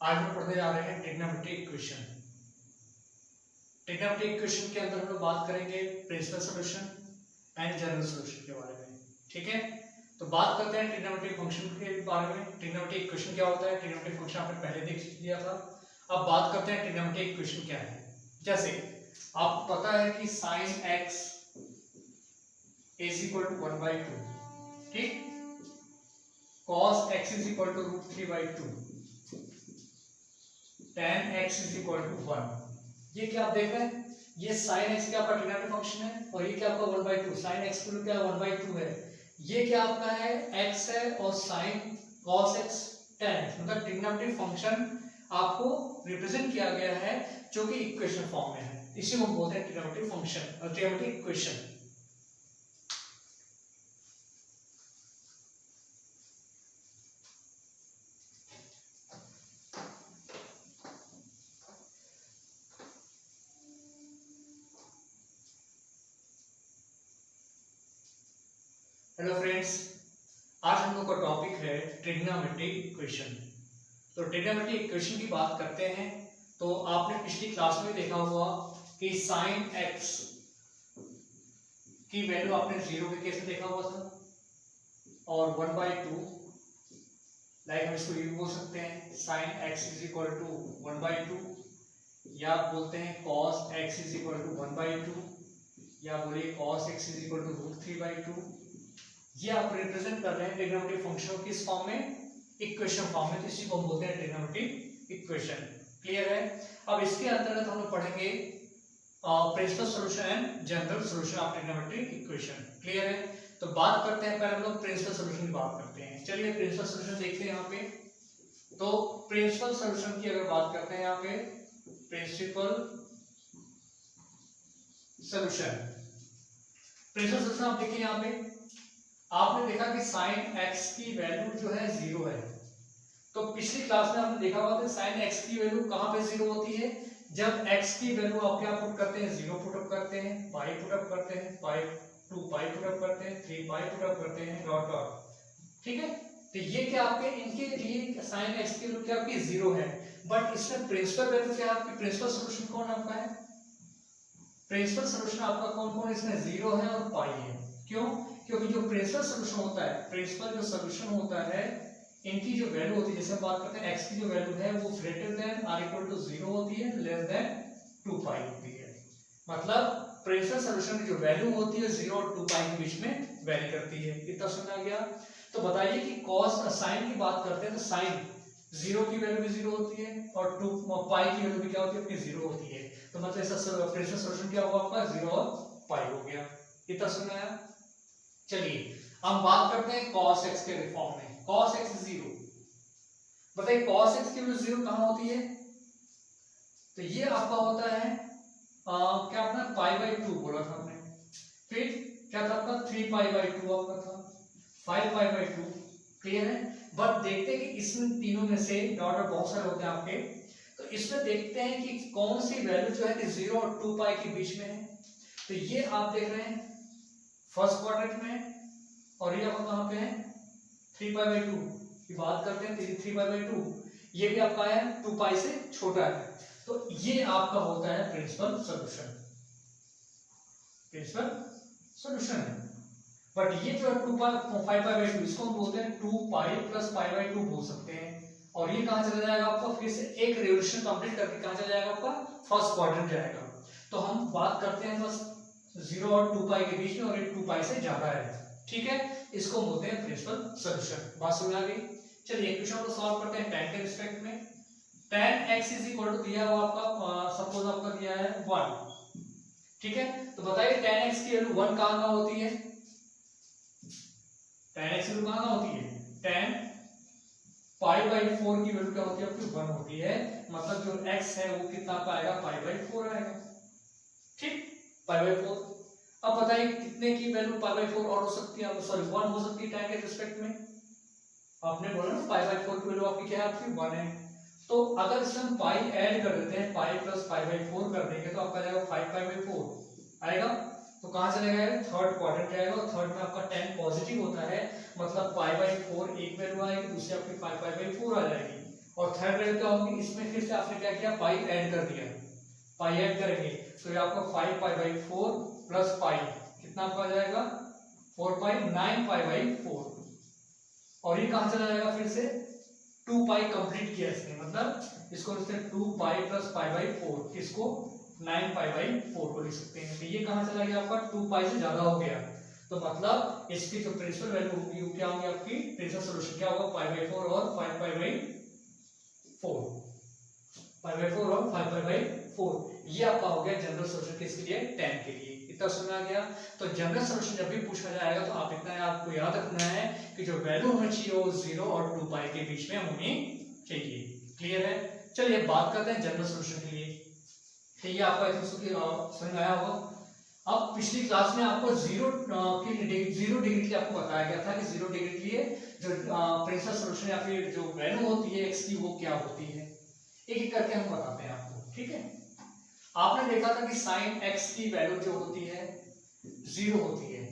आज हम पढ़ने जा रहे हैं ट्रिग्नोमेट्रिक इक्वेशन। ट्रिग्नोमेट्रिक इक्वेशन के अंदर हम लोग बात करेंगे principal solution and general solution के बारे में। ठीक है, तो बात करते हैं ट्रिग्नोमेट्रिक फंक्शन के बारे में। ट्रिग्नोमेट्रिक इक्वेशन क्या होता है, ट्रिग्नोमेट्रिक फंक्शन आपने पहले देख लिया था। अब बात करते हैं ट्रिग्नोमेट्रिक इक्वेशन क्या है। जैसे आपको पता है कि sin x is equal to 1/2, ठीक, cos x is equal to √3/2, tan x is equal to 1। ये क्या आप देख रहे हैं, ये sin x क्या आपका ट्रिग्नोमेट्रिक फंक्शन है और ये क्या आपका 1/2, sin x की क्या 1/2 है। ये क्या आपका है x है और sin cos x tan x, मतलब ट्रिग्नोमेट्रिक फंक्शन आपको रिप्रेजेंट किया गया है जो कि इक्वेशन फॉर्म में है। इसी को हम बोलते हैं ट्रिग्नोमेट्रिक फंक्शन और ट्रिग्नोमेट्रिक इक्वेशन। हेलो फ्रेंड्स, आज हम लोग का टॉपिक है ट्रिग्नोमेट्रिक इक्वेशन। तो ट्रिग्नोमेट्रिक इक्वेशन की बात करते हैं तो आपने पिछली क्लास में देखा होगा कि sin x की वैल्यू आपने 0 के केस में देखा हुआ था और 1/2, लाइक हम इसको ये बोल सकते हैं sin x is equal to 1/2, या बोलते हैं cos x is equal to 1/2, या बोलिए cos x is equal to √3/2। ये आप रिप्रेजेंट कर रहे हैं ट्रिग्नोमेट्रिक फंक्शन किस फॉर्म में, इक्वेशन फॉर्म में। तो इसी को हम बोलते हैं ट्रिग्नोमेट्रिक इक्वेशन। क्लियर है। अब इसके अंतर्गत हम लोग पढ़ेंगे principal solution and general solution of trigonometric equation. Clear है। तो बात करते हैं, पहले हम लोग प्रिंसिपल सॉल्यूशन की बात करते हैं। चलिए प्रिंसिपल सॉल्यूशन देखते हैं यहाँ पे। तो प्रिंसिपल सॉल्यूशन की अगर बात करते हैं यहाँ पे, प्रिंसिपल सॉल्यूशन, प्रिंसिपल सॉल्यूशन आप देखिए यहाँ पे आपने देखा कि sin x की वैल्यू जो है 0 है। तो पिछली क्लास में आपने देखा होगा कि sin x की वैल्यू कहाँ पे 0 होती है, जब x की वैल्यू आप क्या पुट करते हैं, 0 पुट अप करते हैं, पाई पुट अप करते हैं, पाई 2 पाई पुट अप करते हैं, 3 पाई पुट अप करते हैं, डॉट डॉट। ठीक है, तो ये क्या आपके इनके लिए sin x की वैल्यू क्या आपकी 0 है। बट इसमें प्रिंसिपल वैल्यू क्या आपकी, प्रिंसिपल सॉल्यूशन कौन आपका है, प्रिंसिपल सॉल्यूशन आपका कौन कौन इसमें 0 है और पाई है। क्यों, क्योंकि जो प्रिंसिपल सॉल्यूशन होता है, प्रिंसिपल जो सॉल्यूशन होता है, इनकी जो वैल्यू होती है, जैसे हम बात करते हैं x की जो वैल्यू है वो greater than or equal to 0 होती है, लेस देन 2 पाई होती है। मतलब प्रिंसिपल सॉल्यूशन की जो वैल्यू होती है 0 और 2 पाई के बीच में वेरी करती है। इतना समझ आ गया। तो बताइए कि cos साइन की बात करते हैं तो साइन 0 की वैल्यू भी 0 होती है और 2 पाई की वैल्यू भी क्या होती है, अपनी 0 होती है। तो मतलब इसका प्रिंसिपल सॉल्यूशन क्या हुआ आपका, 0 और पाई हो गया। इतना समझ आया। चलिए हम बात करते हैं cos x के फॉर्म में। cos x 0, बताइए cos x की वैल्यू 0 कहां होती है, तो ये आपका होता है क्या अपना π/2 बोला था हमने, फिर क्या था आपका 3π/2 आपका था, 5π/2। क्लियर है। बट देखते हैं कि इसमें तीनों में से डॉट और बहुत सारे होते हैं आपके, तो इसमें देखते हैं कि कौन सी वैल्यू जो है 0 और 2 पाई के बीच में है। तो ये आप देख रहे हैं फर्स्ट क्वाड्रेंट में, और ये आपका कहां पे है 3π/2 की बात करते हैं, 3π/2। ये भी आपका है 2 पाई से छोटा है। तो ये आपका होता है प्रिंसिपल सॉल्यूशन, प्रिंसिपल सॉल्यूशन है। बट ये जो है 5π/2 इसको हम बोलते हैं 2 पाई प्लस π/2 बोल सकते हैं। और ये कहां चला जाएगा आपका, फिर से एक रिवोल्यूशन कंप्लीट करके कहां चला जाएगा आपका, फर्स्ट क्वाड्रेंट जाएगा। तो हम बात करते हैं बस 0 और 2 पाई के बीच में, और ये 2 पाई से ज्यादा है। ठीक है, इसको बोलते हैं प्रिंसिपल सॉल्यूशन। बात समझ आ गई। चलिए एक क्वेश्चन को सॉल्व करते हैं tan के रिस्पेक्ट में। tan x is equal to दिया हुआ आपका, सपोज आपका दिया है 1। ठीक है, तो बताइए tan x की वैल्यू 1 कहां होती है, tan x की वैल्यू कहां होती है, tan π/4 की वैल्यू क्या होती है आपकी 1 होती है। मतलब जो x है वो कितना पाएगा, π/4 आएगा। ठीक, π/4। अब बताइए कितने की वैल्यू π/4 और हो सकती है, सॉरी 1 हो सकती है tan के रिस्पेक्ट में। आपने बोला ना π/4 की वैल्यू आपकी क्या है, आपकी 1 है। तो अगर इसमें हम पाई ऐड कर देते हैं, पाई प्लस π/4 कर देंगे तो आपका जाएगा 5π/4 आएगा। तो कहां चलेगा, थर्ड क्वाड्रेंट जाएगा, और थर्ड में आपका tan पॉजिटिव होता है, मतलब π/4 एक वैल्यू आएगी, दूसरी आपकी 5π/4 आ जाएगी। और थर्ड वैल्यू क्या होगी, इसमें फिर से आपने क्या किया, पाई ऐड कर दिया, पाई ऐड करेंगे तो ये आपका 5 पाई बाई 4 प्लस पाई कितना आपका आ जाएगा 4 पाई 9 पाई बाई 4, और ये कहां चला जाएगा, फिर से 2 पाई कंप्लीट किया इसने, मतलब इसको लिखते हैं 2 पाई प्लस पाई बाई 4, इसको 9 पाई बाई 4 को लिख सकते हैं। तो ये कहां चला गया आपका 2 पाई से ज्यादा हो गया, तो मतलब इसकी जो प्रिंसिपल वैल्यू होगी वो क्या होगी, आपकी प्रिंसिपल सॉल्यूशन क्या होगा, पाई बाई 4 और 5 पाई बाई 4, पाई बाई 4 और 5 पाई बाई 4। ये आपका हो गया जनरल सॉल्यूशन किसके लिए, 10 के लिए। इतना समझ आ गया। तो जनरल सॉल्यूशन जब भी पूछा जाएगा तो आप इतना आपको याद रखना है कि जो वैल्यू होनी चाहिए वो 0 और 2 पाई के बीच में होनी चाहिए। क्लियर है। चलिए बात करते हैं जनरल सॉल्यूशन के लिए। तो ये आपका समझ आया होगा। अब पिछली क्लास में आपको जीरो डिग्री के लिए आपको बताया गया था कि 0 डिग्री के लिए जो प्रिंसिपल सॉल्यूशन या फिर जो वैल्यू होती है x की वो क्या होती है, एक एक करके हम बताते हैं आपको। ठीक है। आपने देखा था कि साइन x की वैल्यू जो होती है 0 होती है।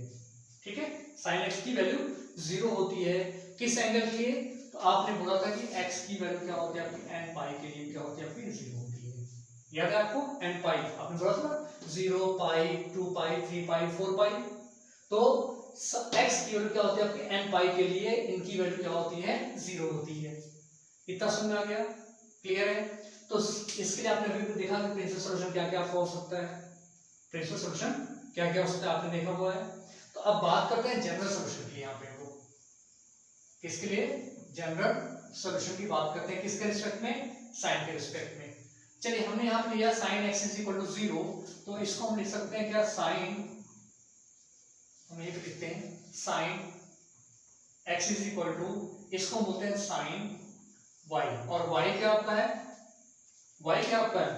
ठीक है। साइन x की वैल्यू 0 होती है किस एंगल के लिए, तो आपने बोला था कि x की वैल्यू क्या होती है आपकी n पाई के लिए क्या होती है आपकी 0 होती है। याद है आपको n पाई आपने बोला था 0 पाई 2 पाई 3 पाई 4 पाई। तो x की वैल्यू क्या होती है आपकी n पाई के लिए, इनकी वैल्यू क्या होती है 0 होती है। इतना समझ आ गया। क्लियर है। तो इसके लिए आपने अभी देखा कि प्रिंसिपल सॉल्यूशन क्या क्या हो सकता है, प्रिंसिपल सॉल्यूशन क्या क्या हो सकता है आपने देखा हुआ है। तो अब बात करते हैं जनरल सॉल्यूशन की। यहाँ पे वो किसके लिए, जनरल सॉल्यूशन की बात करते हैं किसके रिस्पेक्ट में, साइन के रिस्पेक्ट में। चलिए हमने यहाँ पे लिया sine x is equal to 0, तो इसको हम लिख सकते हैं क्या, साइन, हम ये लिखते हैं sine x is equal to, इसको बोलते हैं साइन y, और y क्या आपका है, y क्या आपका है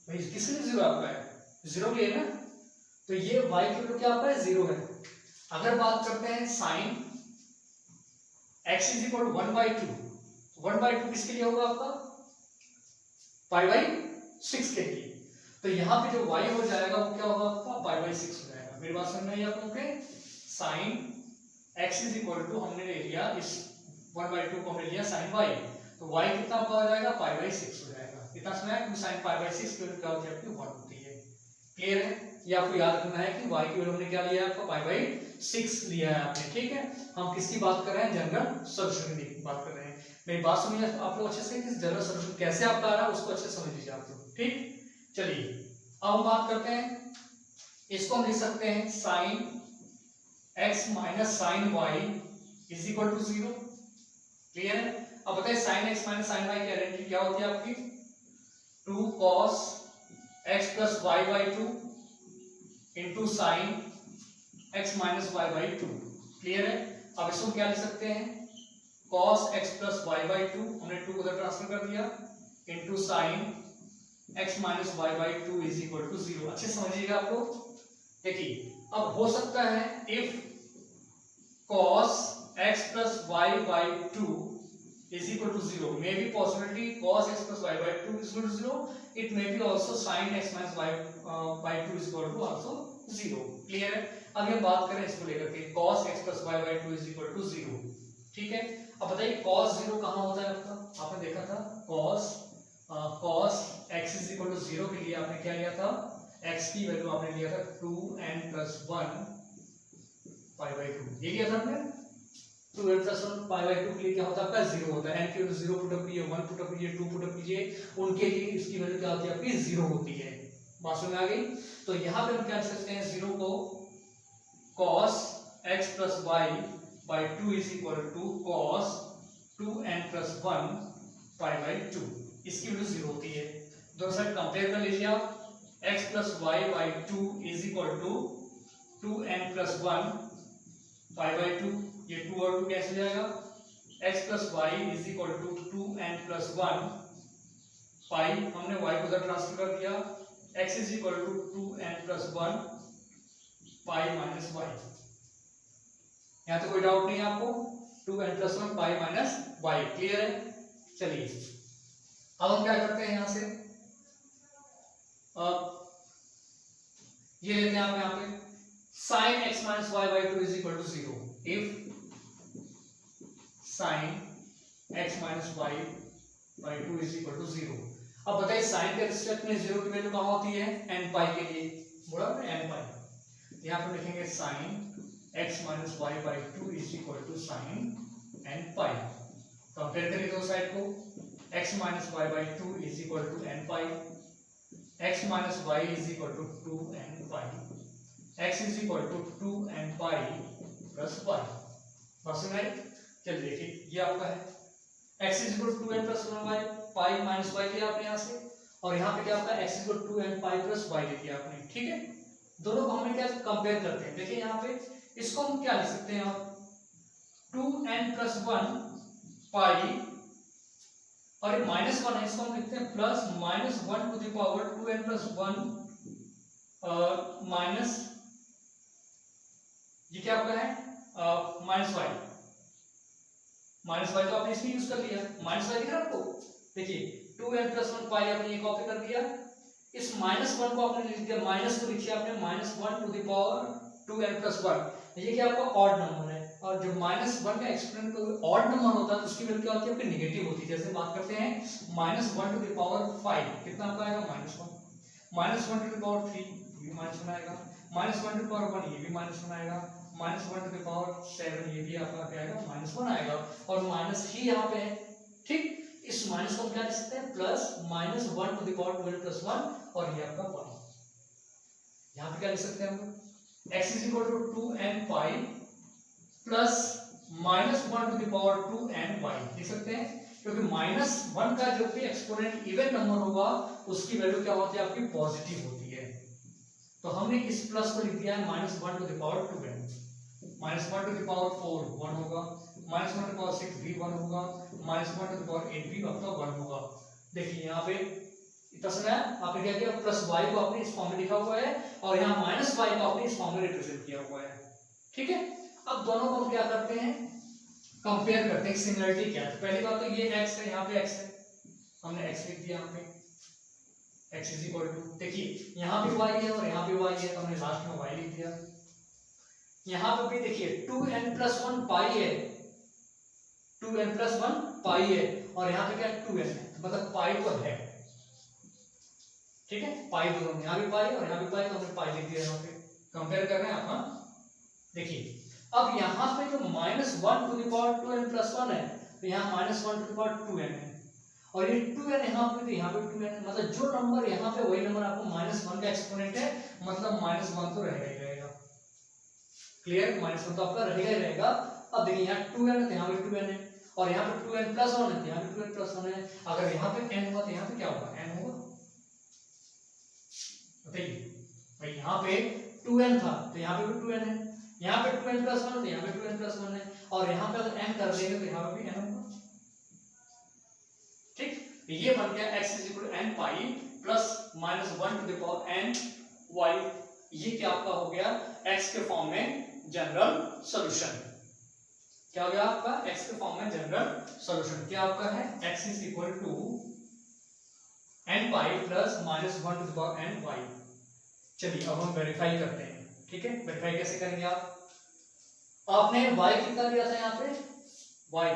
भाई, किसके लिए 0 आपका है, 0 के लिए ना, तो ये y की वैल्यू क्या आपका है 0 है। अगर बात करते हैं sine x is equal to 1/2, 1/2 किसके लिए होगा आपका, पाई बाई 6 के लिए। तो यहाँ पे जो y हो जाएगा वो क्या होगा आपका पाई बाई 6 हो जाएगा। मेरी बात समझ में आई आप लोगों के। Sine x is equal to हमने ले लिया इस 1/2 को हमने लिया साइन y, तो y कितना आपका हो जाएगा पाई बाई 6 हो जाएगा। इतना समझ आया कि साइन पाई बाई 6 की वैल्यू क्या होती है आपकी 1 होती है। क्लियर है। ये आपको याद रखना है कि y की वैल्यू हमने क्या लिया है आपका पाई बाई 6 लिया है आपने। ठीक है। हम किसकी बात कर रहे हैं, जनरल सॉल्यूशन की बात कर रहे हैं। मेरी बात समझिए आप लोग अच्छे से कि जनरल सॉल्यूशन कैसे आपका आ रहा है उसको अच्छे से समझ लीजिए आप लोग। ठीक। चलिए अब हम बात करते हैं, इसको हम लिख सकते हैं sine x minus sine y is equal to 0। Clear है। अब बताइए sine x minus sine y की आइडेंटिटी क्या होती है आपकी, 2 cos x plus y by 2 into sine x minus y by 2। Clear है। अब इसको क्या लिख सकते हैं, cos x plus y by 2, हमने 2 को उधर ट्रांसफर कर दिया, into sine x minus y by 2 is equal to 0। अच्छे समझिएगा आप लोग। देखिए अब हो सकता है if cos x plus y by 2 is equal to 0, may be possibility cos x plus y by 2 is equal to 0, it may be also sin x minus y by 2 is equal to also 0। Clear है। अब हम बात करें इसको लेकर के cos x plus y by 2 is equal to 0। ठीक है। अब बताइए cos 0 कहाँ होता है आपका, आपने देखा था cos x is equal to 0 के लिए आपने क्या लिया था, x की वैल्यू आपने लिया था 2n plus 1 पाई बाई 2, ये लिया था आपने। 2n plus 1 पाई बाई 2 के लिए क्या होता है आपका 0 होता है। n की वैल्यू 0 पुट अप कीजिए, 1 पुट अप कीजिए, 2 पुट अप कीजिए, उनके लिए इसकी वैल्यू क्या होती है आपकी 0 होती है। बात समझ में आ गई। तो यहाँ पे हम क्या लिख सकते हैं, 0 को cos x plus y by 2 is equal to cos 2n plus 1 pi by 2, इसकी वैल्यू 0 होती है। दोनों साइड कंपेयर कर लीजिए आप, x plus y by 2 is equal to 2n plus 1 pi by 2, ये 2 और 2 कैसे जाएगा, x plus y is equal to 2n plus 1 पाई, हमने y को उधर ट्रांसफर कर दिया, x is equal to 2n plus 1 pi minus y। यहाँ तो कोई डाउट नहीं है आपको, 2n plus 1 पाई माइनस y। क्लियर है। चलिए अब हम क्या करते हैं, यहाँ से ये लेते हैं आप यहाँ पे sin x minus y by 2 is equal to 0 if sin x minus y by 2 is equal to 0। अब बताइए साइन के रिस्पेक्ट में 0 की वैल्यू कहाँ होती है, n पाई के लिए, बोला ना n पाई। यहाँ पर लिखेंगे sine x minus y by 2 is equal to sine n pi. Compare करिए दो साइड को, x minus y by 2 is equal to n pi, x minus y is equal to 2n pi, x is equal to 2n pi plus y। बात सुन रहे? चलिए देखिए ये आपका है x is equal to 2n plus 1y, pi minus y लिया आपने यहाँ से, और यहाँ पे क्या आपका x is equal to 2n pi plus y लिया आपने, ठीक है। दोनों को हमें क्या कंपेयर करते हैं, देखिए यहाँ पे इसको हम क्या लिख सकते हैं, आप 2n प्लस 1 पाई, और ये माइनस 1 है, इसको हम लिखते हैं plus minus 1 to the power 2n plus 1 minus, ये क्या आपका है माइनस वाई। माइनस वाई तो आपने इसमें यूज कर लिया, माइनस वाई दिख रहा है आपको, देखिए 2n प्लस 1 पाई आपने ये कॉपी कर दिया, इस माइनस 1 को आपने लिख दिया, माइनस को लिखिए आपने minus 1 to the power 2n plus 1। ये क्या आपका ऑड नंबर है, और जब माइनस 1 का एक्सपोनेंट कोई ऑड नंबर होता है तो उसकी वैल्यू क्या होती है, आपकी नेगेटिव होती है। जैसे बात करते हैं माइनस 1 टू द पावर 5, कितना आपका आएगा minus 1, minus 1 to the power 3 ये भी माइनस 1 आएगा, माइनस 1 टू द पावर 1 ये भी माइनस 1 आएगा, माइनस 1 टू द पावर 7 ये भी आपका क्या आएगा माइनस 1 आएगा, और माइनस ही यहाँ पे है, ठीक। इस माइनस को हम क्या लिख सकते हैं, plus minus 1 to the power 12 plus 1, और ये आपका 1। यहाँ पे क्या लिख सकते हैं हम, x is equal to 2n pi plus minus 1 to the power 2n y लिख सकते हैं, क्योंकि माइनस 1 का जो भी एक्सपोनेंट इवन नंबर होगा उसकी वैल्यू क्या होती है, आपकी पॉजिटिव होती है। तो हमने इस प्लस को लिख दिया है minus 1 to the power 2n, minus 1 to the power 4 1 होगा, माइनस 1 टू द पावर 6 भी 1 होगा, माइनस 1 टू द पावर 8 भी आपका 1 होगा। देखिए यहाँ पे इतना सुना है आपने क्या किया, प्लस y को आपने इस फॉर्म में लिखा हुआ है, और यहाँ माइनस y को आपने इस फॉर्म में रिप्रेजेंट किया हुआ है, ठीक है। अब दोनों को हम क्या करते हैं, कंपेयर करते हैं, सिमिलरिटी क्या है। पहली बात तो ये x है, यहाँ पे x है, हमने x लिख दिया, यहाँ पे x इज इक्वल टू, देखिए यहाँ पे y है और यहाँ पे y है, तो हमने लास्ट में y लिख दिया। यहाँ पे भी देखिए 2n प्लस 1 पाई है, 2n प्लस 1 पाई है, और यहाँ पे क्या 2n है, मतलब पाई तो है, ठीक है, पाई दोनों, यहाँ भी पाई और यहाँ भी पाई, तो हमने पाई लिख दिया यहाँ पे, कंपेयर कर रहे हैं आप। देखिए अब यहाँ पे जो minus 1 to the power 2n plus 1 है, तो यहाँ minus 1 to the power 2n है, और ये 2n यहाँ पे, तो यहाँ पे 2n है, मतलब जो नंबर यहाँ पे वही नंबर आपको माइनस 1 का एक्सपोनेंट है, मतलब माइनस 1 तो रहेगा ही रहेगा। क्लियर, माइनस 1 तो आपका रहेगा ही रहेगा। अब देखिए यहाँ 2n है तो यहाँ पे 2n है, और यहाँ पे 2n प्लस 1 है तो यहाँ पे 2n प्लस 1 है। अगर यहाँ पे n हुआ तो यहाँ पे क्या होगा, n होगा, बताइए भाई। यहाँ पे 2n था तो यहाँ पे भी 2n है, यहाँ पे 2n प्लस 1 तो यहाँ पे 2n प्लस 1 है, और यहाँ पे अगर n कर देंगे तो यहाँ पे भी n होगा, ठीक। ये बन गया x is equal to n pi plus minus 1 to the power n y। ये क्या आपका हो गया x के फॉर्म में जनरल सॉल्यूशन। क्या हो गया आपका x के फॉर्म में जनरल सॉल्यूशन, क्या आपका है x is equal to n pi plus minus 1 to the power n y। चलिए अब हम वेरीफाई करते हैं, ठीक है। वेरीफाई कैसे करेंगे आप, आपने y कितना दिया था यहाँ पे, y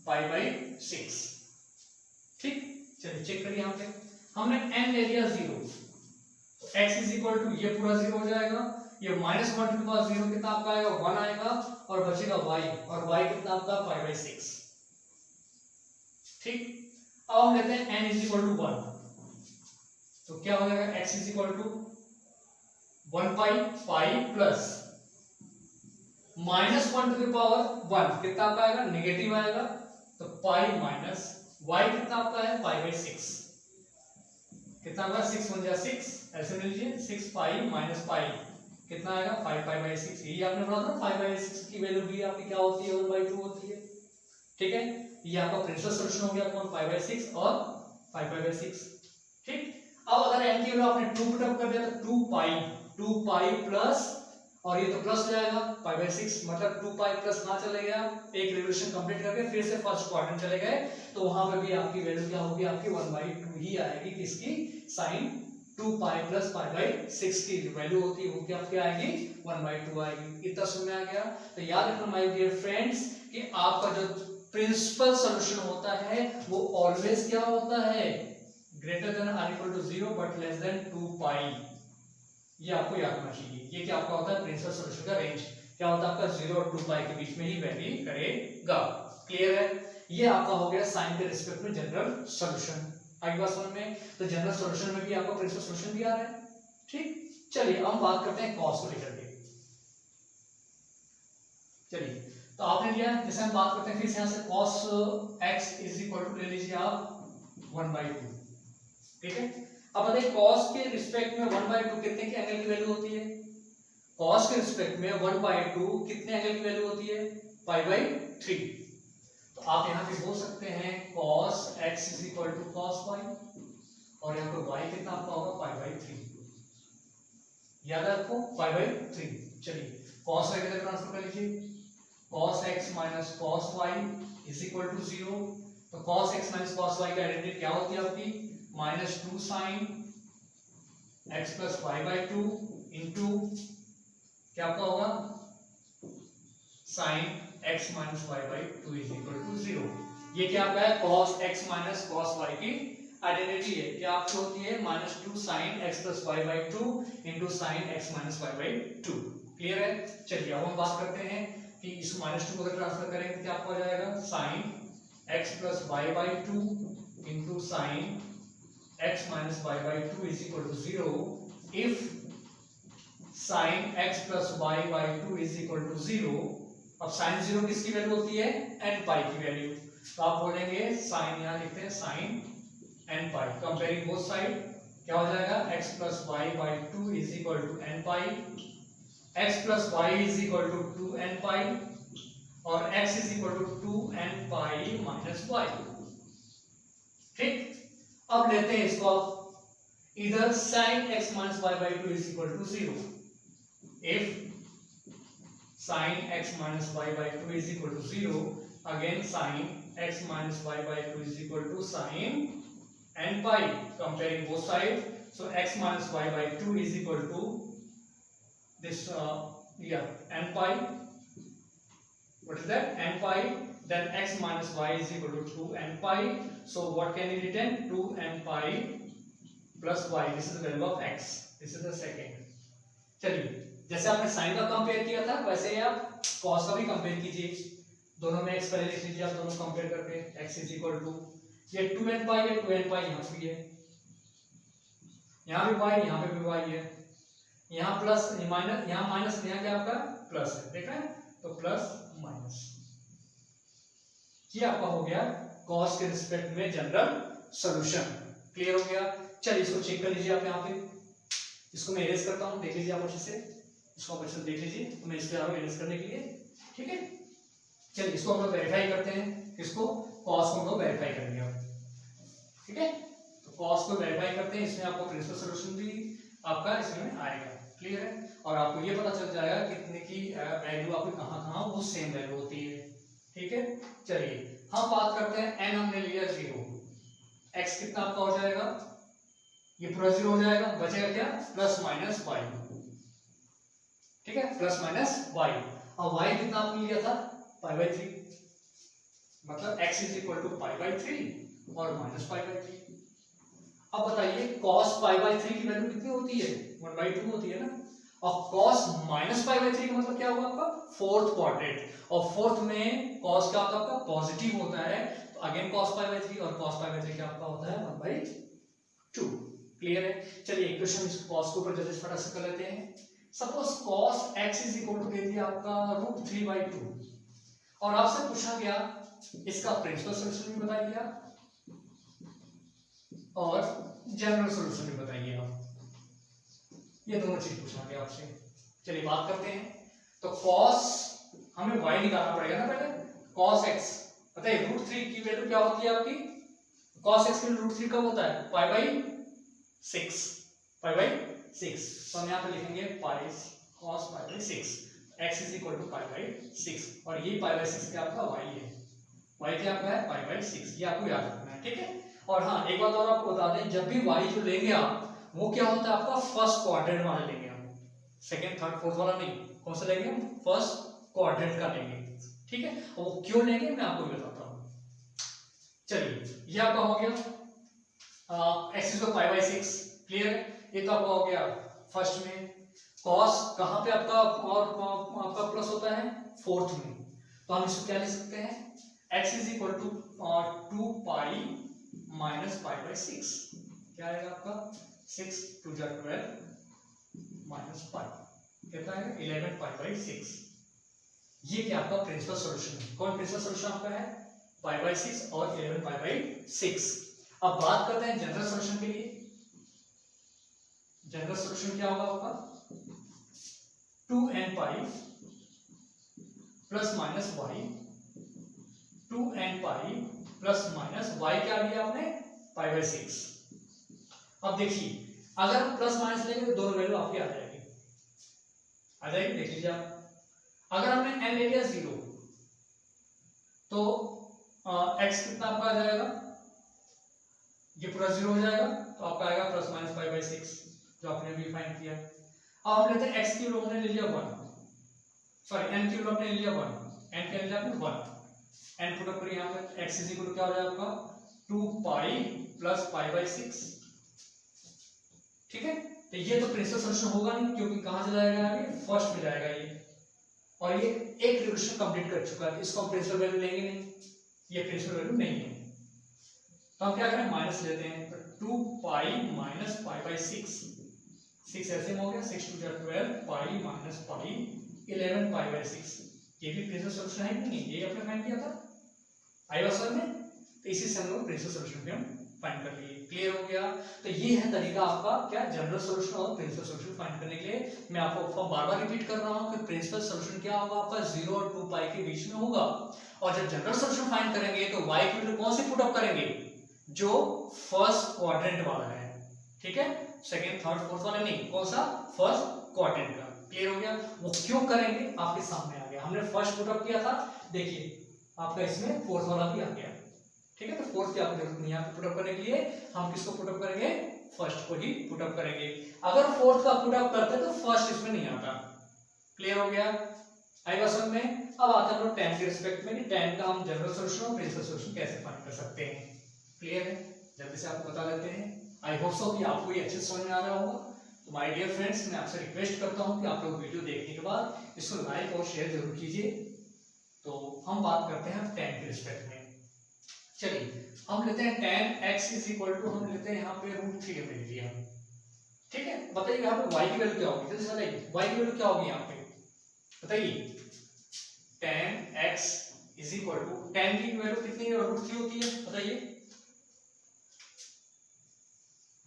पाई बाई 6, ठीक। चलिए चेक करिए, यहाँ पे हमने n ले लिया 0, तो x इज इक्वल टू ये पूरा 0 हो जाएगा, ये माइनस 1 टू द पावर 0 कितना आपका आएगा 1 आएगा, और बचेगा y, और y कितना आपका पाई बाई 6, ठीक। अब हम लेते हैं n इज इक्वल टू 1, तो क्या हो जाएगा x is equal to 1 pi plus minus 1 to the power 1 कितना आपका आएगा, नेगेटिव आएगा, तो पाई माइनस y कितना आपका है पाई बाई 6, कितना होगा 6 बन जाए 6, ऐसे मिल लीजिए 6 पाई माइनस पाई कितना आएगा 5 पाई बाई 6। ये आपने पढ़ा था 5 बाई 6 की वैल्यू भी आपकी क्या होती है 1/2 होती है, ठीक है। ये आपका प्रिंसिपल सॉल्यूशन हो गया कौन 5 बाई 6 और 5 पाई बाई 6, ठीक। अब अगर n की वैल्यू आपने 2 पुट अप कर दिया तो 2 पाई प्लस, और ये तो प्लस हो जाएगा पाई बाई 6, मतलब 2 पाई प्लस कहाँ चले गया, एक रिवोल्यूशन कंप्लीट करके फिर से फर्स्ट क्वाड्रेंट चले गए, तो वहां पे भी आपकी वैल्यू क्या होगी, आपकी 1/2 ही आएगी, किसकी sine 2 pi plus pi by 6 की वैल्यू होती है वो क्या आपकी आएगी 1/2 आएगी। इतना समझ में आ गया। तो याद रखना माय डियर फ्रेंड्स कि आपका जो प्रिंसिपल सॉल्यूशन होता है वो ऑलवेज क्या होता है, greater than or equal to 0 but less than 2 pi. ये आपको याद रखना चाहिए। ये क्या आपका होता है, प्रिंसिपल सॉल्यूशन का रेंज क्या होता है आपका 0 और 2 पाई के बीच में ही वैरी करेगा। क्लियर है? ये आपका हो गया साइन के रिस्पेक्ट में जनरल सॉल्यूशन। आगे बात समझ में? तो जनरल सॉल्यूशन में भी आपका प्रिंसिपल सॉल्यूशन भी आ रहा है। ठीक, चलिए अब बात करते हैं कॉस को लेकर के। चलिए तो आपने लिया, जैसे हम बात करते हैं फिर से यहां से cos x is equal to ले लीजिए आप 1/2। ठीक है, अब बताइए cos के रिस्पेक्ट में 1/2 कितने के एंगल की वैल्यू होती है? cos के रिस्पेक्ट में 1/2 कितने एंगल की वैल्यू होती है? π/3। तो आप यहां पे बोल सकते हैं cos x is equal to cos y, और यहां पर y कितना आपका होगा π/3। याद है आपको π/3। चलिए cos y किधर ट्रांसफर कर लीजिए, cos x minus cos y is equal to 0। तो cos x minus cos y की आइडेंटिटी क्या होती है आपकी, -2 sin x plus y/2 into क्या आपका होगा sin x minus y/2 is equal to 0। ये क्या आपका है, cos x minus cos y की आइडेंटिटी है। क्या आपकी होती है, -2 sin x plus y/2 into sin x minus y/2। Clear है? चलिए अब हम बात करते हैं कि इस -2 को अगर ट्रांसफर करेंगे तो क्या आपको आ जाएगा, sin x plus y/2 into sin x minus y/2 is equal to 0 if sin x plus y/2 is equal to 0। अब sin 0 किसकी वैल्यू होती है, n पाई की वैल्यू। तो आप बोलेंगे sin, यहां लिखते हैं sin n pi, comparing both side क्या हो जाएगा, x plus y/2 is equal to n pi, x plus y is equal to 2n pi, और x is equal to 2n pi minus y। ठीक, अब लेते हैं इसको आप इधर sin x minus y/2 is equal to 0 if sin x minus y/2 is equal to 0, again sin x minus y/2 is equal to sin n pi, comparing both side. So x minus y/2 is equal to this n pi, what is that, n pi, then x minus y is equal to 2n pi. So what can be written, 2n pi plus y, this is the value of x, this is the second। चलिए जैसे आपने sin का compare किया था वैसे ही आप cos का भी कंपेयर कीजिए, दोनों में x पहले लिख लीजिए आप, दोनों कंपेयर करके x is equal to ये 2n pi है, 2n pi यहाँ पे है, यहाँ भी y, यहाँ पे भी y है, यहाँ प्लस माइनस, यहाँ माइनस, यहाँ क्या आपका प्लस है, देख रहे हैं, तो प्लस माइनस। ये आपका हो गया cos के रिस्पेक्ट में जनरल सॉल्यूशन। क्लियर हो गया? चलिए इसको चेक कर लीजिए आप, यहाँ पे इसको मैं इरेज करता हूँ, देख लीजिए आप अच्छे से, इसको आप अच्छे से देख लीजिए, तो मैं इसको यहाँ इरेज करने के लिए, ठीक है। चलिए इसको हम लोग वेरीफाई करते हैं, इसको cos को हम लोग वेरीफाई करेंगे आप, ठीक है। तो cos को वेरीफाई करते हैं, इसमें आपको प्रिंसिपल सॉल्यूशन भी आपका इसमें आएगा। क्लियर है? और आपको ये पता चल जाएगा कितने की वैल्यू आपकी कहाँ वो सेम वैल्यू होती है। ठीक है, चलिए हम बात करते हैं n हमने लिया 0, x कितना आपका हो जाएगा, ये पूरा 0 हो जाएगा, बचेगा क्या, प्लस माइनस y। ठीक है, प्लस माइनस y, और y कितना आपने लिया था π/3, मतलब x इज इक्वल टू π/3 और माइनस π/3। अब बताइए cos π/3 की वैल्यू कितनी होती है, 1/2 होती है ना, और cos माइनस π/3 का मतलब क्या हुआ आपका, फोर्थ क्वाड्रेंट, और फोर्थ में cos क्या होता है आपका पॉजिटिव होता है, तो अगेन cos π/3, और cos π/3 क्या आपका होता है 1/2। क्लियर है? चलिए इक्वेशन इस cos के ऊपर जल्दी से फटाक से कर लेते हैं। Suppose cos x is equal to दे दिया आपका √3/2, और आपसे पूछा गया इसका प्रिंसिपल सॉल्यूशन भी बताइए आप, और जनरल सॉल्यूशन भी बताइए आप, ये दोनों चीज पूछा गया आपसे। चलिए बात करते हैं, तो cos हमें y निकालना पड़ेगा ना पहले, cos x पता है √3 की वैल्यू क्या होती है आपकी, cos x की √3 कब होता है, π/6, π/6, तो हम यहाँ पे लिखेंगे cos π/6, x is equal to π/6, और ये π/6 क्या आपका y है, y क्या आपका है π/6, ये आपको याद रखना है। ठीक है, और हाँ एक बात और आपको बता दें, जब भी y जो लेंगे आप वो क्या होता है आपका फर्स्ट क्वाड्रेंट वाला लेंगे हम, सेकंड थर्ड फोर्थ वाला नहीं, कौन सा लेंगे हम, फर्स्ट क्वाड्रेंट का लेंगे। ठीक है, और वो क्यों लेंगे मैं आपको बताता हूँ। चलिए ये आपका हो गया x is pi by 6, clear. ये तो आपका हो गया फर्स्ट में। कॉस कहाँ पे आपका और आपका प्लस होता है, फोर्थ में, तो हम इसको क्या लिख सकते हैं, x is equal to 2 pi minus pi by 6, क्या आएगा आपका 6 2 जा 12 माइनस पाई, कितना आएगा 11 पाई बाई 6। ये क्या आपका प्रिंसिपल सॉल्यूशन है। कौन प्रिंसिपल सॉल्यूशन आपका है, पाई बाई 6 और 11 पाई बाई 6। अब बात करते हैं जनरल सॉल्यूशन के लिए। जनरल सॉल्यूशन क्या होगा आपका 2n pi plus minus y, 2n pi plus minus y क्या लिया आपने, पाई बाई 6। अब देखिए अगर हम प्लस माइनस लेंगे तो दोनों वैल्यू आपकी आ जाएगी, देख लीजिए आप। अगर हमने n ले लिया 0 तो x कितना आपका आ जाएगा, ये पूरा 0 हो जाएगा, तो आपका आएगा प्लस माइनस पाई बाई 6 जो आपने अभी फाइंड किया। अब हम लेते हैं x क्यूब, हमने ले लिया 1, सॉरी n क्यूब आपने ले लिया 1, n क्या ले लिया आपने 1, n पुट अप करिए यहाँ पे, x इज इक्वल क्या हो जाएगा आपका 2 पाई प्लस पाई बाई 6, ठीक है। तो ये तो प्रिंसिपल सॉल्यूशन होगा नहीं, क्योंकि कहां से जाएगा आगे, फर्स्ट में जाएगा ये, और ये एक रिलेशन कंप्लीट कर चुका है, इसको हम प्रिंसिपल वैल्यू लेंगे नहीं, ये प्रिंसिपल वैल्यू नहीं है। तो हम क्या करें, माइनस लेते हैं, तो 2 पाई माइनस पाई बाई 6, 6 ऐसे में हो गया, 6 2 जा 12 पाई माइनस पाई 11 पाई बाई 6। ये भी प्रिंसिपल सॉल्यूशन है कि नहीं, ये आपने फाइंड किया था आई वाज में, तो इसी से हम लोग प्रिंसिपल सॉल्यूशन भी हम फाइंड कर लिए, क्लियर हो गया। तो ये है तरीका आपका क्या, जनरल सॉल्यूशन और प्रिंसिपल सॉल्यूशन फाइंड करने के लिए। मैं आपको बार-बार रिपीट कर रहा हूं कि प्रिंसिपल सॉल्यूशन क्या होगा आपका 0 और 2 पाई के बीच में होगा, और जब जनरल सॉल्यूशन फाइंड करेंगे तो y की वैल्यू कौन सी पुट अप करेंगे, जो फर्स्ट क्वाड्रेंट वाला है, ठीक है, सेकंड थर्ड फोर्थ वाला नहीं, कौन सा, फर्स्ट क्वाड्रेंट का, क्लियर हो गया। वो क्यों करेंगे आपके सामने आ गया, हमने फर्स्ट पुट अप किया था, देखिए आपका इसमें फोर्थ वाला भी आ गया, ठीक है। तो फोर्थ की आपको जरूरत नहीं है यहाँ पे पुट अप करने के लिए, हम किसको पुट अप करेंगे, फर्स्ट को ही पुट अप करेंगे। अगर फोर्थ का पुट अप करते तो फर्स्ट इसमें नहीं आता, क्लियर हो गया आई बात समझ में। अब आते हैं हम tan के रिस्पेक्ट में, tan का हम जनरल सॉल्यूशन और प्रिंसिपल सॉल्यूशन कैसे फाइंड कर सकते हैं, क्लियर है, जल्दी से आपको बता देते हैं। आई होप सो कि आपको ये अच्छे से समझ में आ रहा होगा। तो माय डियर फ्रेंड्स, मैं आपसे रिक्वेस्ट करता हूं कि आप लोग वीडियो देखने के बाद इसको लाइक और शेयर जरूर कीजिए। तो हम बात करते हैं tan के रिस्पेक्ट में। चलिए हम लेते हैं tan x is equal to, हम लेते हैं यहाँ पे √3 ले लिया, ठीक है। बताइए यहाँ पे y की वैल्यू क्या होगी, जल्दी से बताइए y की वैल्यू क्या होगी यहाँ पे, बताइए। tan x is equal to, tan की वैल्यू कितनी √3 होती है, बताइए।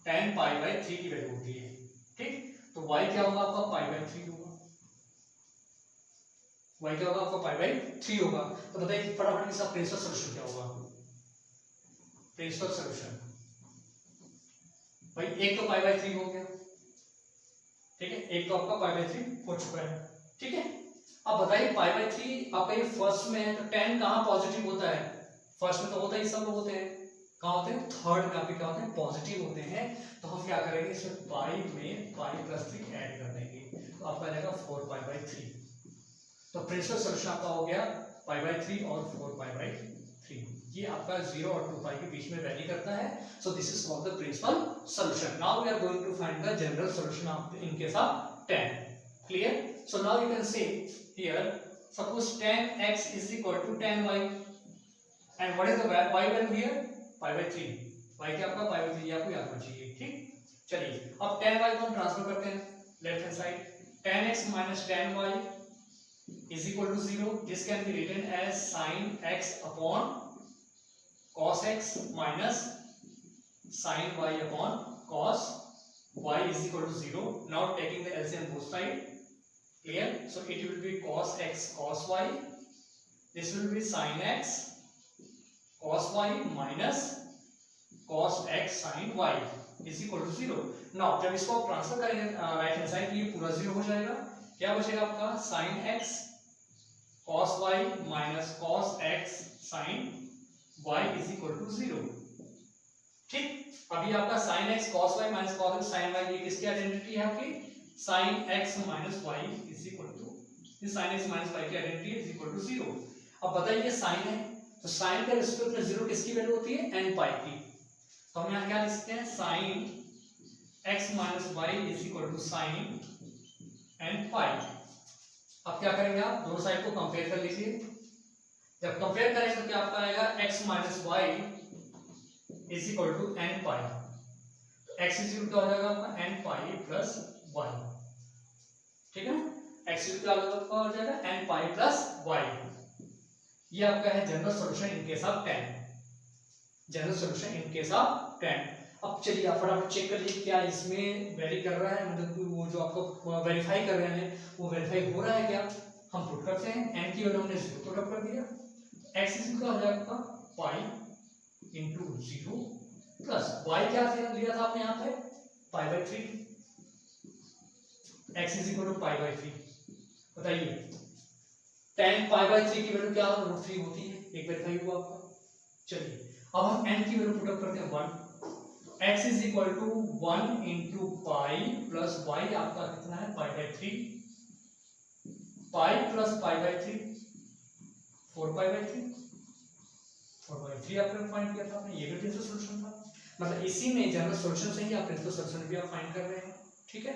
tan पाई बाई 3 की वैल्यू होती है, ठीक। तो y क्या होगा आपका पाई बाई 3 होगा, y क्या होगा आपका पाई बाई 3 होगा। तो बताइए फटाफट इसका प्रिंसिपल सॉल्यूशन क्या होगा, प्रिंसिपल सॉल्यूशन भाई, एक तो पाई बाई 3 हो गया, ठीक है, एक तो आपका पाई बाई 3 हो चुका है, ठीक है। अब बताइए पाई बाई 3 आपका ये फर्स्ट में है, तो tan कहाँ पॉजिटिव होता है, फर्स्ट में तो होता ही, सब लोग होते हैं, कहाँ होते हैं, थर्ड में आपके क्या होते हैं, पॉजिटिव होते हैं। तो हम क्या करेंगे, इसमें पाई में पाई प्लस 3 ऐड कर देंगे, तो आपका आ जाएगा 4 पाई बाई 3। तो प्रिंसिपल सॉल्यूशन आपका हो गया पाई बाई 3 और 4 पाई बाई 3, ये आपका 0 और 2 पाई के बीच में वैरी करता है। So this is called the principal solution. Now we are going to find the general solution of in case of tan, clear. So now you can say here, suppose tan x is equal to tan y, and what is the y value here, pi by 3, y क्या आपका पाई by 3, आपको याद होना चाहिए, ठीक। चलिए अब tan y को हम ट्रांसफर करते हैं left hand side, tan x minus tan y is equal to 0. This can be written as sin x upon cos x minus sin y upon cos y is equal to 0. Now taking the LCM both side, clear. So it will be cos x cos y. This will be sin x cos y minus cos x sin y is equal to 0. Now जब इसको आप transfer करेंगे right hand side, ये पूरा 0 हो जाएगा। क्या बचेगा आपका sin x cos y minus cos x sin y is equal to 0, ठीक। अभी आपका sin x cos y minus cos x sin y, ये किसकी आइडेंटिटी है आपकी, sin x minus y is equal to, sin x minus y की identity is equal to 0। अब बताइए साइन है, तो साइन के रिस्पेक्ट में जीरो किसकी वैल्यू होती है, एन पाई की। तो हम यहाँ क्या लिख सकते हैं, sine x minus y is equal to sine n pi. अब क्या करेंगे आप, दोनों साइड को कंपेयर कर लीजिए। जब कंपेयर करेंगे तो क्या आपका आएगा, x minus y is equal to n pi. X is equal to हो जाएगा आपका एन पाई प्लस वाई, ठीक है ना। एक्स इज इक्वल टू हो जाएगा एन पाई प्लस वाई। ये आपका है general solution in case of tan, general solution in case of tan। अब चलिए आप फटाफट चेक कर लीजिए क्या इसमें वेरी कर रहा है, मतलब वो जो आपको वेरीफाई कर रहे हैं वो वेरीफाई हो रहा है क्या। हम पुट करते हैं, n की वैल्यू हमने 0 पुट अप कर दिया, x इज इक्वल हो जाएगा पाई इंटू 0 प्लस y क्या लिया था आपने यहाँ पे, pi by 3, x is equal to pi by 3। बताइए tan पाई बाई 3 की वैल्यू क्या √3 होती है, एक वेरीफाई हुआ आपका। चलिए अब हम n की वैल्यू पुट अप करते हैं 1, x is equal to 1 into pi plus y आपका कितना है, pi by 3, pi plus pi by 3 4 pi by 3, 4 by 3 आपने फाइंड किया था, ये भी प्रिंसिपल सॉल्यूशन था। मतलब इसी में जनरल सॉल्यूशन से ही आप प्रिंसिपल सॉल्यूशन भी आप फाइंड कर रहे हैं, ठीक है।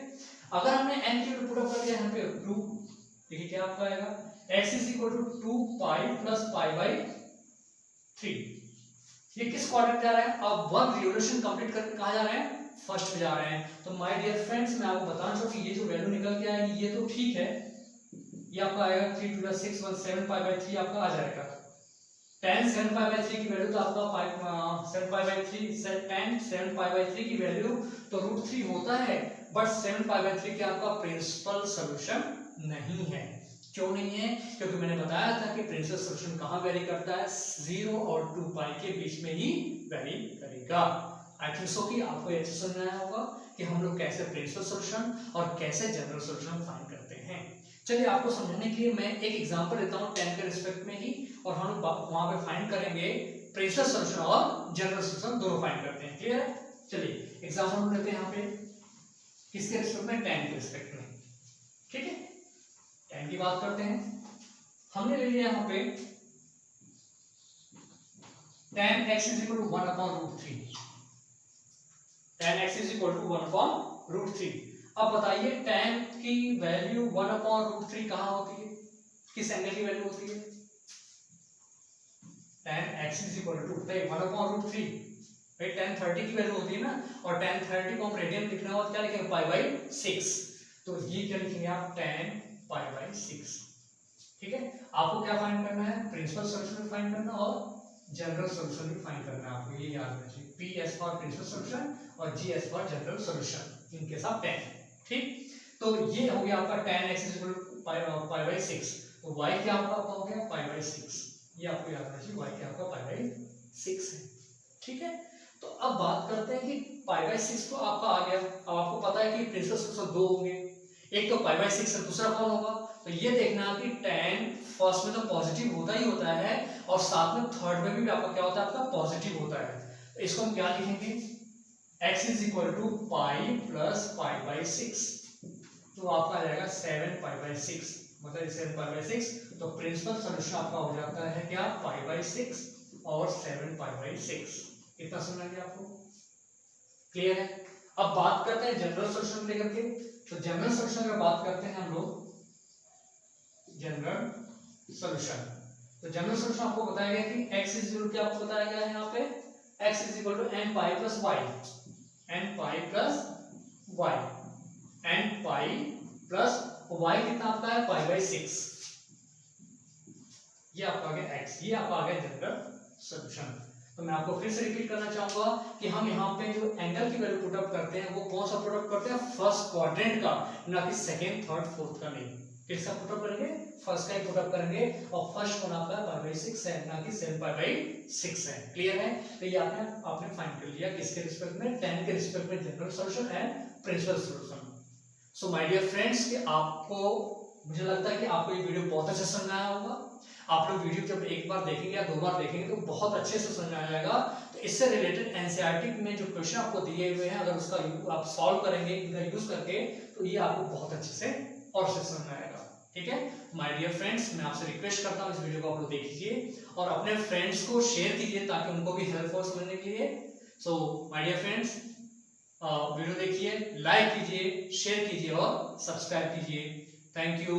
अगर हमने n की वैल्यू पुट अप कर दिया यहाँ पे 2, देखिए क्या आपका आएगा, x is equal to 2 pi plus pi by 3। ये किस क्वाड्रेंट जा रहा है, अब वर्क रिवोल्यूशन कंप्लीट करके कहाँ जा रहे हैं, फर्स्ट में जा रहे हैं। तो माय डियर फ्रेंड्स मैं आपको बताना चाहूँ कि ये जो वैल्यू निकल के आएगी ये तो ठीक है, ये आपका आएगा 3 2 6 1 7 पाई बाई 3 आपका आ जाएगा। tan 7 पाई बाई 3 की वैल्यू तो आपका 7 पाई बाई 3 tan 7 पाई बाई 3 की वैल्यू तो √3 होता है, बट 7 पाई बाई 3 क्या आपका प्रिंसिपल सॉल्यूशन नहीं है। क्यों नहीं है, क्योंकि मैंने बताया था कि प्रिंसिपल सॉल्यूशन कहाँ वेरी करता है, 0 और 2 पाई के बीच में ही वेरी करेगा। आई थिंक सो कि आपको ये समझ में आया होगा कि हम लोग कैसे प्रिंसिपल सॉल्यूशन और कैसे जनरल सॉल्यूशन फाइंड करते हैं। चलिए आपको समझने के लिए मैं एक एग्जांपल लेता हूँ tan के रिस्पेक्ट में ही, और हम लोग वहां पे फाइंड करेंगे प्रिंसिपल सॉल्यूशन और जनरल सॉल्यूशन दोनों फाइंड करते हैं। क्लियर है, चलिए एग्जांपल हम लेते हैं यहाँ पे किसके रिस्पेक्ट में, tan के रिस्पेक्ट में, ठीक है। tan की बात करते हैं, हमने ले लिया यहाँ पे tan x is equal to 1 upon √3, tan x is equal to 1 upon √3। अब बताइए tan की वैल्यू 1 अपॉन √3 कहाँ होती है, किस एंगल की वैल्यू होती है, tan x is equal to 1 upon √3, भाई tan 30 की वैल्यू होती है ना, और tan 30 को हम रेडियन लिखना हो तो क्या लिखेंगे, पाई बाई 6। तो ये क्या लिखेंगे आप, tan पाई बाई 6, ठीक है। आपको क्या फाइंड करना है, प्रिंसिपल सॉल्यूशन भी फाइंड करना और जनरल सॉल्यूशन भी फाइंड करना है, आपको ये याद रखिए, P as for principal solution और G as for general solution in case of tan, ठीक। तो ये हो गया आपका tan x is equal to pi by 6, तो y क्या आपका हो गया, पाई बाई 6, ये आपको याद रखिए, y क्या आपका पाई बाई 6 है, ठीक है। तो अब बात करते हैं कि पाई बाई 6 तो आपका आ गया, अब आपको पता है कि प्रिंसिपल सॉल्यूशन दो होंगे, एक तो पाई बाई 6 है, दूसरा कौन होगा, तो ये देखना कि tan फर्स्ट में तो पॉजिटिव होता ही होता है, और साथ में थर्ड में भी आपका क्या होता है, आपका पॉजिटिव होता है। तो इसको हम क्या लिखेंगे, x is equal to pi plus pi by 6, तो आपका आ जाएगा 7 पाई बाई 6, मतलब 7 पाई बाई 6। तो प्रिंसिपल सॉल्यूशन आपका हो जाता है क्या, पाई बाई 6 और 7 पाई बाई 6। इतना समझ आ गया आपको, क्लियर है। अब बात करते हैं जनरल सॉल्यूशन लेकर के, तो जनरल सॉल्यूशन में बात करते हैं हम लोग जनरल सॉल्यूशन। तो जनरल सॉल्यूशन आपको बताया गया कि x इज इक्वल टू, आपको बताया गया है यहाँ पे x is equal to n pi plus y, n pi plus y, n pi plus y कितना आपका है, पाई बाई 6, ये आपका आ गया x, ये आपका आ गया जनरल सॉल्यूशन। तो मैं आपको फिर से रिपीट करना चाहूंगा कि हम यहाँ पे जो एंगल की वैल्यू पुट अप करते हैं वो कौन सा पुट अप करते हैं, फर्स्ट क्वाड्रेंट का, ना कि सेकंड थर्ड फोर्थ का नहीं। किसका पुट अप करेंगे, फर्स्ट का ही पुट अप करेंगे, और फर्स्ट वन आपका पाई बाई 6 है, ना कि 7 पाई बाई 6 है। क्लियर है, तो ये आपने फाइंड कर लिया किसके रिस्पेक्ट में, tan के रिस्पेक्ट में general solution and principal solution. So my dear friends, कि आपको, मुझे लगता है कि आपको ये वीडियो बहुत अच्छे से समझ आया होगा। आप लोग वीडियो जब एक बार देखेंगे या 2 बार देखेंगे तो बहुत अच्छे से समझ आ जाएगा। तो इससे रिलेटेड एनसीईआरटी में जो क्वेश्चन आपको दिए हुए हैं, अगर उसका आप सॉल्व करेंगे इनका यूज करके, तो ये आपको बहुत अच्छे से और से समझ आएगा। ठीक है। माय डियर फ्रेंड्स, मैं आपसे रिक्वेस्ट करता हूँ इस वीडियो को आप लोग देखिए और अपने फ्रेंड्स को शेयर कीजिए ताकि उनको भी हेल्प हो समझने के लिए। So my dear friends, video देखिए, लाइक कीजिए, शेयर कीजिए और सब्सक्राइब कीजिए। Thank you.